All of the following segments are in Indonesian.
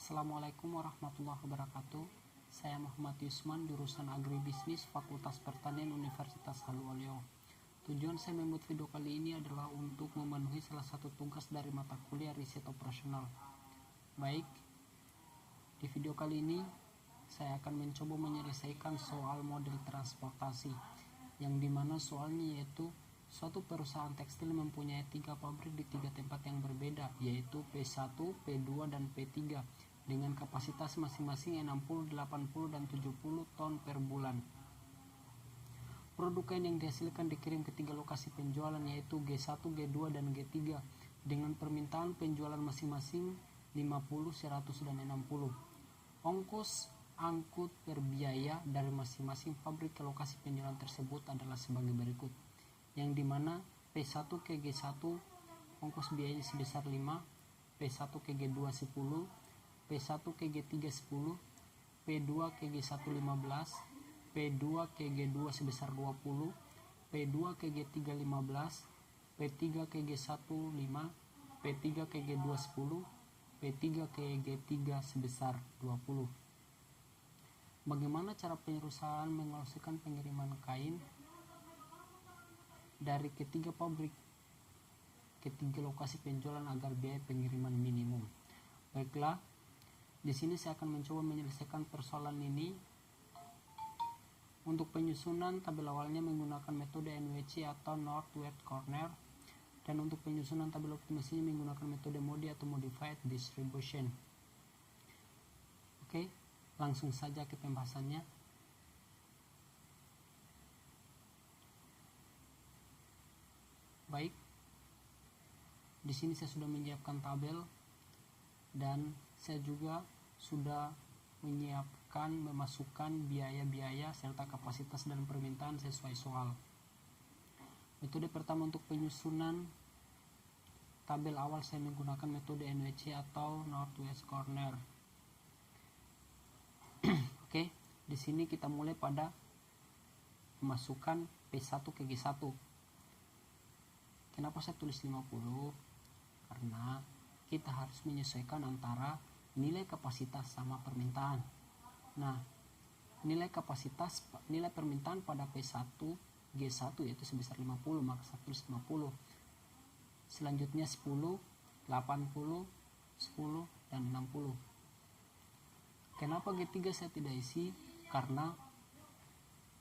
Assalamualaikum warahmatullahi wabarakatuh. Saya Muhammad Yusman, jurusan Agribisnis Fakultas Pertanian Universitas Haluoleo. Tujuan saya membuat video kali ini adalah untuk memenuhi salah satu tugas dari mata kuliah riset operasional. Baik, di video kali ini saya akan mencoba menyelesaikan soal model transportasi, yang dimana soalnya yaitu suatu perusahaan tekstil mempunyai 3 pabrik di 3 tempat yang berbeda, yaitu P1, P2, dan P3 dengan kapasitas masing-masing 60, 80, dan 70 ton per bulan. Produk kain yang dihasilkan dikirim ke 3 lokasi penjualan, yaitu G1, G2, dan G3 dengan permintaan penjualan masing-masing 50, 100, dan 60. Ongkos angkut per biaya dari masing-masing pabrik ke lokasi penjualan tersebut adalah sebagai berikut, yang dimana P1 ke G1 ongkos biayanya sebesar 5, P1 ke G2 10, P1 ke G3 10, P2 ke G1 15, P2 ke G2 sebesar 20, P2 ke G3 15, P3 ke G1 5, P3 ke G2 10, P3 ke G3 sebesar 20. Bagaimana cara perusahaan mengalokasikan pengiriman kain dari ketiga pabrik ketiga lokasi penjualan agar biaya pengiriman minimum? Baiklah, di sini saya akan mencoba menyelesaikan persoalan ini. Untuk penyusunan tabel awalnya menggunakan metode NWC atau North-West Corner, dan untuk penyusunan tabel optimasinya menggunakan metode MODI atau Modified Distribution. Oke, langsung saja ke pembahasannya. Baik, di sini saya sudah menyiapkan tabel dan saya juga sudah menyiapkan memasukkan biaya-biaya serta kapasitas dan permintaan sesuai soal. Metode pertama untuk penyusunan tabel awal saya menggunakan metode NWC atau North-West Corner. Oke, di sini kita mulai pada memasukkan P1 ke G1. Kenapa saya tulis 50? Karena kita harus menyesuaikan antara nilai kapasitas sama permintaan. Nah, nilai permintaan pada P1 G1 yaitu sebesar 50, maka saya tulis 50. Selanjutnya 10, 80, 10, dan 60. Kenapa G3 saya tidak isi? Karena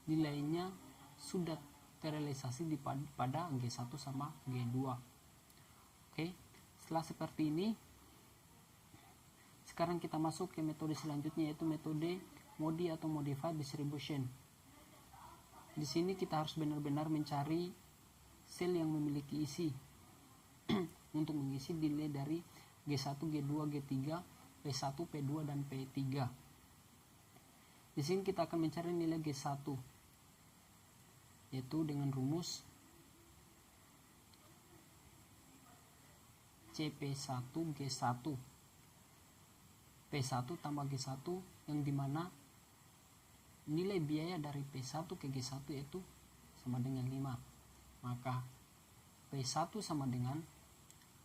nilainya sudah terrealisasi pada G1 sama G2. Oke, setelah seperti ini, sekarang kita masuk ke metode selanjutnya, yaitu metode MODI atau Modified Distribution. Di sini kita harus benar-benar mencari sel yang memiliki isi untuk mengisi nilai dari G1, G2, G3, P1, P2, dan P3. Di sini kita akan mencari nilai G1, yaitu dengan rumus CP1G1 P1 tambah G1, yang dimana nilai biaya dari P1 ke G1 yaitu sama dengan 5. Maka P1 sama dengan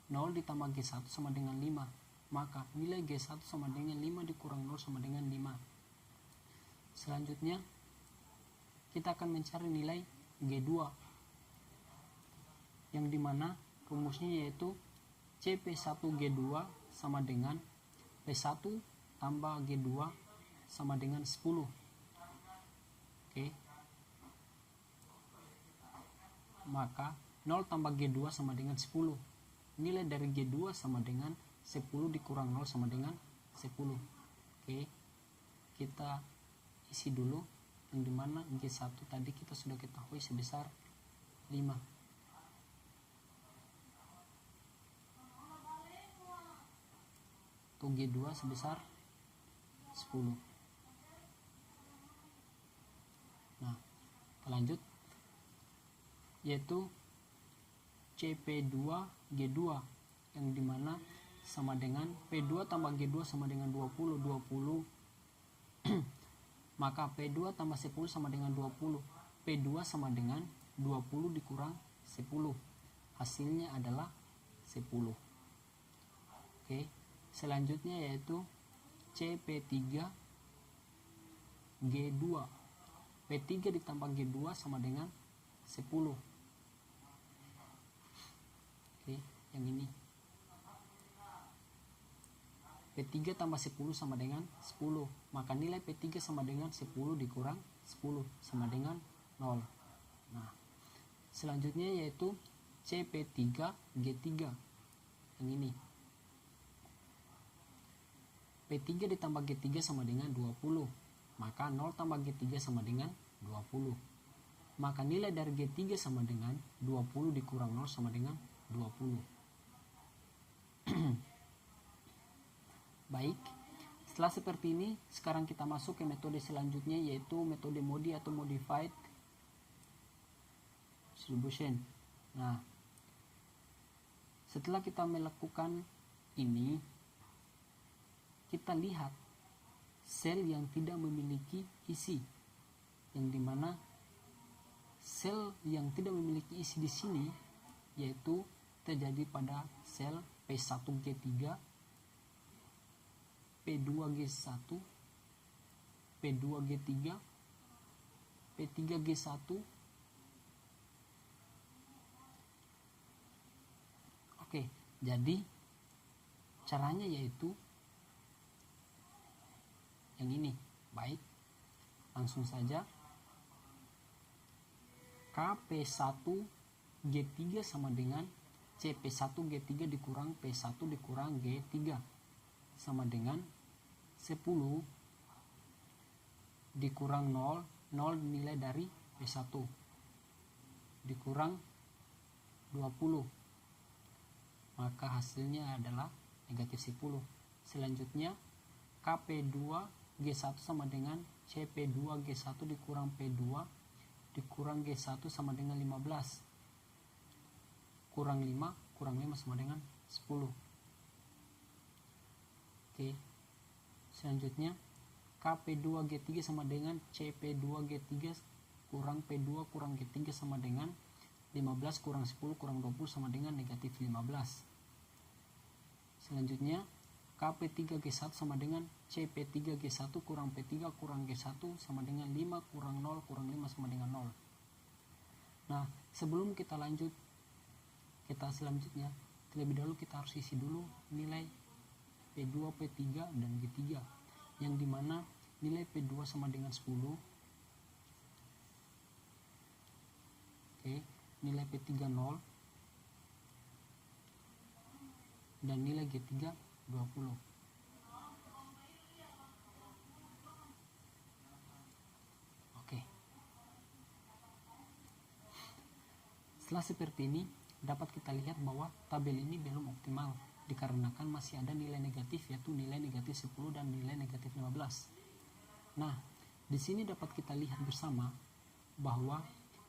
0 ditambah G1 sama dengan 5. Maka nilai G1 sama dengan 5 dikurang 0 sama dengan 5. Selanjutnya kita akan mencari nilai G2, yang dimana rumusnya yaitu CP1G2 sama dengan P1 tambah G2 sama dengan 10. Oke, maka 0 tambah G2 sama dengan 10. Nilai dari G2 sama dengan 10 dikurang 0 sama dengan 10. Oke, kita isi dulu, yang dimana G1 tadi kita sudah ketahui sebesar 5. Untuk G2 sebesar 10. Nah, lanjut, yaitu CP2G2, yang dimana sama dengan P2 tambah G2 sama dengan 20 maka P2 tambah 10 sama dengan 20. P2 sama dengan 20 dikurang 10, hasilnya adalah 10. Oke, selanjutnya yaitu CP3 G2. P3 ditambah G2 sama dengan 10. Oke, yang ini. P3 tambah 10 sama dengan 10. Maka nilai P3 sama dengan 10 dikurang 10 sama dengan 0. Nah, selanjutnya yaitu CP3 G3. Yang ini. P3 ditambah G3 sama dengan 20. Maka 0 tambah G3 sama dengan 20. Maka nilai dari G3 sama dengan 20 dikurang 0 sama dengan 20. Baik, setelah seperti ini, sekarang kita masuk ke metode selanjutnya, yaitu metode MODI atau Modified Distribution. Nah, setelah kita melakukan ini, kita lihat sel yang tidak memiliki isi, yang dimana sel yang tidak memiliki isi di sini yaitu terjadi pada sel P1G3, P2G1, P2G3, P3G1, oke. Jadi caranya yaitu yang ini. Baik, langsung saja. KP1G3 sama dengan CP1G3 dikurang P1 dikurang G3 sama dengan 10 dikurang 0, 0 nilai dari P1 dikurang 20, maka hasilnya adalah negatif 10. Selanjutnya Kp2G1 sama dengan CP2G1 dikurang P2 dikurang G1 sama dengan 15, kurang 5 sama dengan 10. Oke. Selanjutnya Kp2G3 sama dengan CP2G3 kurang P2 kurang G3 sama dengan 15 kurang 10 kurang 20 sama dengan negatif 15. Selanjutnya Kp3G1 sama dengan CP3G1 kurang P3 kurang G1 sama dengan 5 kurang 0 kurang 5 sama dengan 0. Nah, sebelum kita lanjut selanjutnya, terlebih dahulu kita harus isi dulu nilai P2, P3, dan G3, yang dimana nilai P2 sama dengan 10. Oke, nilai P3 0 dan nilai G3 20. Oke. Setelah seperti ini, dapat kita lihat bahwa tabel ini belum optimal dikarenakan masih ada nilai negatif, yaitu nilai negatif 10 dan nilai negatif 15. Nah, di sini dapat kita lihat bersama bahwa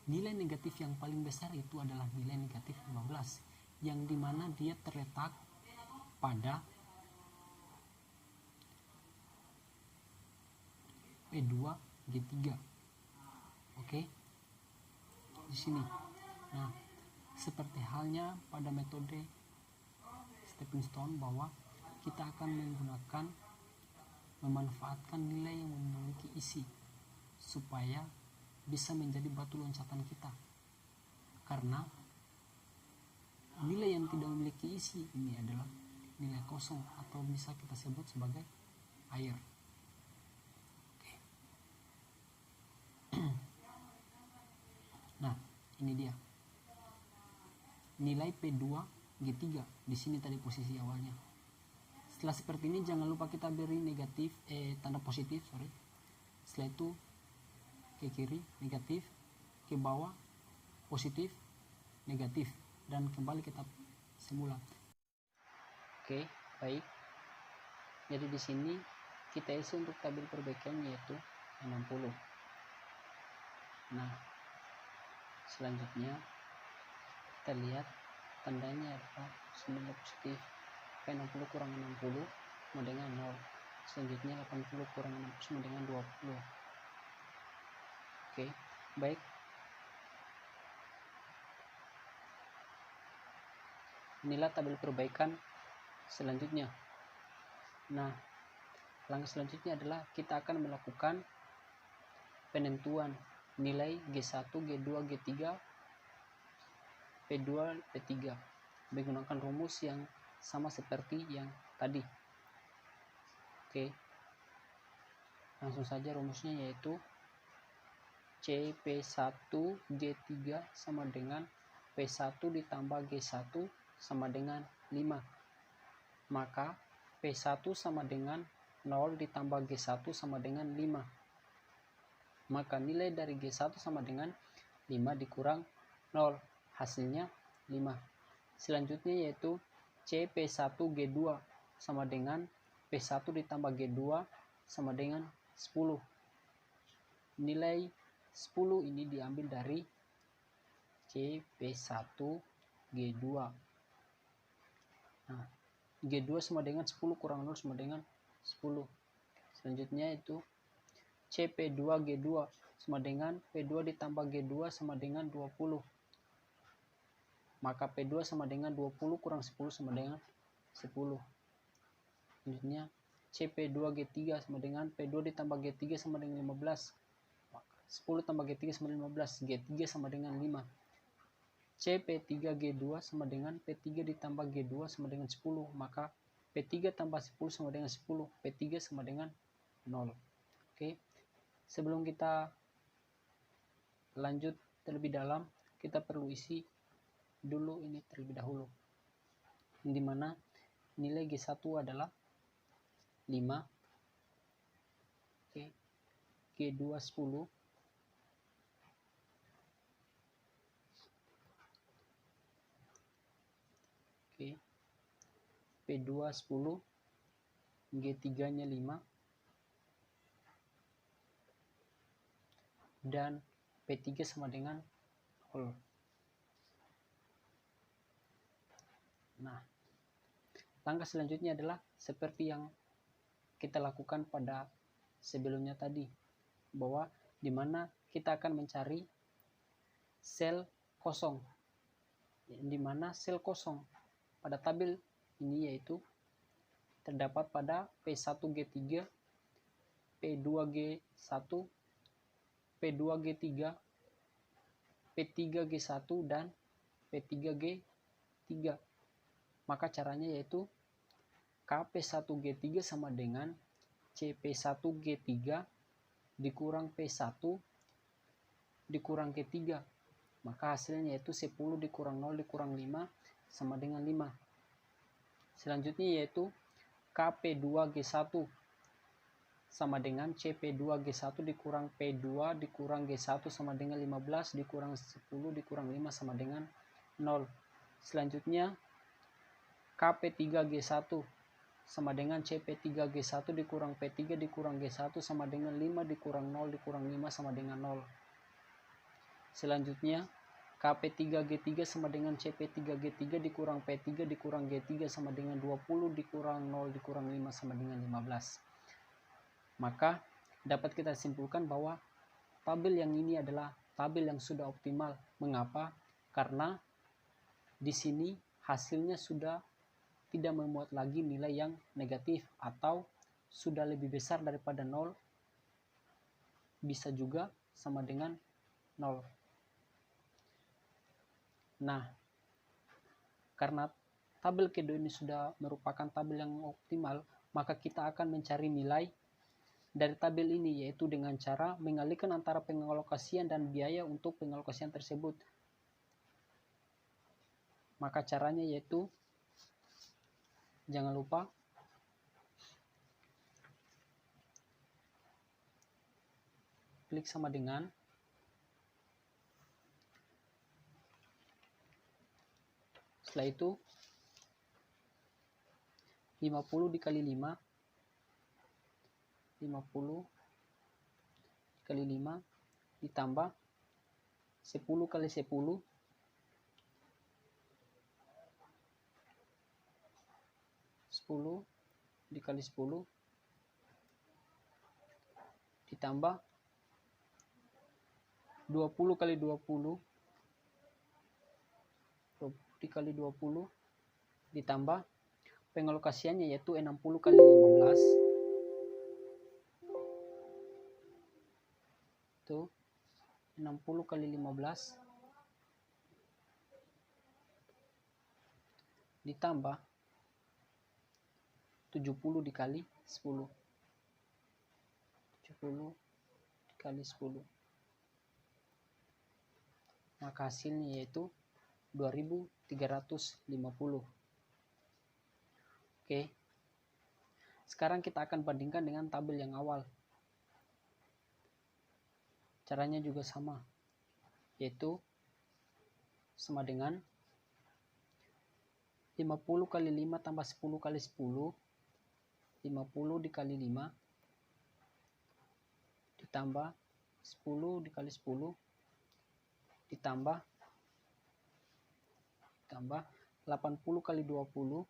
nilai negatif yang paling besar itu adalah nilai negatif 15, yang dimana dia terletak pada P2G3. Oke, di sini. Nah, seperti halnya pada metode stepping stone, bahwa kita akan memanfaatkan nilai yang memiliki isi supaya bisa menjadi batu loncatan kita, karena nilai yang tidak memiliki isi ini adalah nilai kosong atau bisa kita sebut sebagai air. Oke. Nah, ini dia nilai P2G3 di sini tadi posisi awalnya. Setelah seperti ini, jangan lupa kita beri negatif tanda positif, setelah itu ke kiri negatif, ke bawah positif, negatif, dan kembali kita semula. Oke, baik. Jadi di sini kita isi untuk tabel perbaikan yaitu 60. Nah, selanjutnya kita lihat tandanya adalah sembilan positif. P60 kurang 60 sama dengan 0. Selanjutnya 80 kurang 60 sama dengan 20. Oke, baik. Inilah tabel perbaikan selanjutnya. Nah, Langkah selanjutnya adalah kita akan melakukan penentuan nilai G1, G2, G3, P2, P3 menggunakan rumus yang sama seperti yang tadi. Oke, langsung saja rumusnya, yaitu CP1G3 sama dengan P1 ditambah G1 sama dengan 5. Maka P1 sama dengan 0 ditambah G1 sama dengan 5. Maka nilai dari G1 sama dengan 5 dikurang 0. Hasilnya 5. Selanjutnya yaitu CP1G2 sama dengan P1 ditambah G2 sama dengan 10. Nilai 10 ini diambil dari CP1G2. Nah, G2 sama dengan 10 kurang 0 sama dengan 10. Selanjutnya itu CP2G2 sama dengan P2 ditambah G2 sama dengan 20. Maka P2 sama dengan 20 kurang 10 sama dengan 10. Selanjutnya CP2G3 sama dengan P2 ditambah G3 sama dengan 15. Maka 10 tambah G3 sama dengan 15. G3 sama dengan 5. CP3G2 sama dengan P3 ditambah G2 sama dengan 10. Maka P3 tambah 10 sama dengan 10. P3 sama dengan 0. Oke. Sebelum kita lanjut terlebih dalam, kita perlu isi dulu ini terlebih dahulu, di mana nilai G1 adalah 5. Oke. G2 10. Oke. P2 10, G3 nya 5, dan P3 sama dengan 0. Nah, langkah selanjutnya adalah seperti yang kita lakukan pada sebelumnya tadi, bahwa dimana kita akan mencari sel kosong, dimana sel kosong pada tabel ini yaitu terdapat pada P1G3, P2G1, P2G3, P3G1, dan P3G3. Maka caranya yaitu KP1G3 sama dengan CP1G3 dikurang P1 dikurang G3. Maka hasilnya yaitu 10 dikurang 0 dikurang 5 sama dengan 5. Selanjutnya yaitu KP2G1 sama dengan CP2G1 dikurang P2 dikurang G1 sama dengan 15 dikurang 10 dikurang 5 sama dengan 0. Selanjutnya KP3G1 sama dengan CP3G1 dikurang P3 dikurang G1 sama dengan 5 dikurang 0 dikurang 5 sama dengan 0. Selanjutnya KP3G3 sama dengan CP3G3 dikurang P3 dikurang G3 sama dengan 20 dikurang 0 dikurang 5 sama dengan 15. Maka dapat kita simpulkan bahwa tabel yang ini adalah tabel yang sudah optimal. Mengapa? Karena di sini hasilnya sudah tidak memuat lagi nilai yang negatif atau sudah lebih besar daripada 0, bisa juga sama dengan 0. Nah, karena tabel kedua ini sudah merupakan tabel yang optimal, maka kita akan mencari nilai dari tabel ini, yaitu dengan cara mengalihkan antara pengalokasian dan biaya untuk pengalokasian tersebut. Maka caranya yaitu jangan lupa klik sama dengan setelah itu 50 dikali 5 kali 5 ditambah 10 kali 10 10 dikali 10 ditambah 20 kali 20 dikali 20 ditambah pengalokasiannya yaitu 60 kali 15 60 kali 15 ditambah 70 dikali 10. 70 dikali 10. Maka hasilnya yaitu 2350. Oke. Sekarang kita akan bandingkan dengan tabel yang awal. Caranya juga sama, yaitu sama dengan 50 kali 5 tambah 10 kali 10. 50 dikali 5 ditambah 10 dikali 10 ditambah 80 kali 20.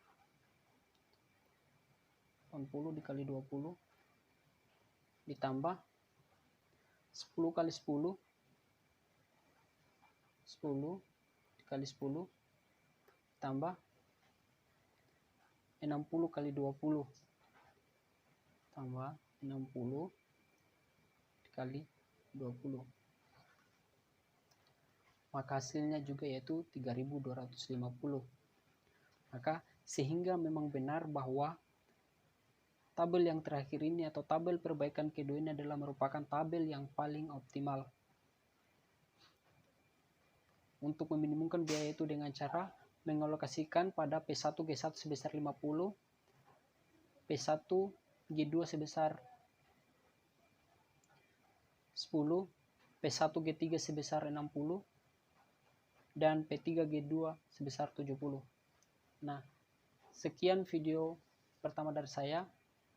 80 dikali 20 ditambah 10 kali 10. 10 dikali 10 tambah 60 kali 20 tambah 60 dikali 20. Maka hasilnya juga yaitu 3250. Maka sehingga memang benar bahwa tabel yang terakhir ini atau tabel perbaikan kedua ini adalah merupakan tabel yang paling optimal untuk meminimumkan biaya itu dengan cara mengalokasikan pada P1G1 sebesar 50, P1G2 sebesar 10, P1G3 sebesar 60, dan P3G2 sebesar 70. Nah, sekian video pertama dari saya.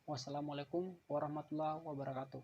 Wassalamualaikum warahmatullahi wabarakatuh.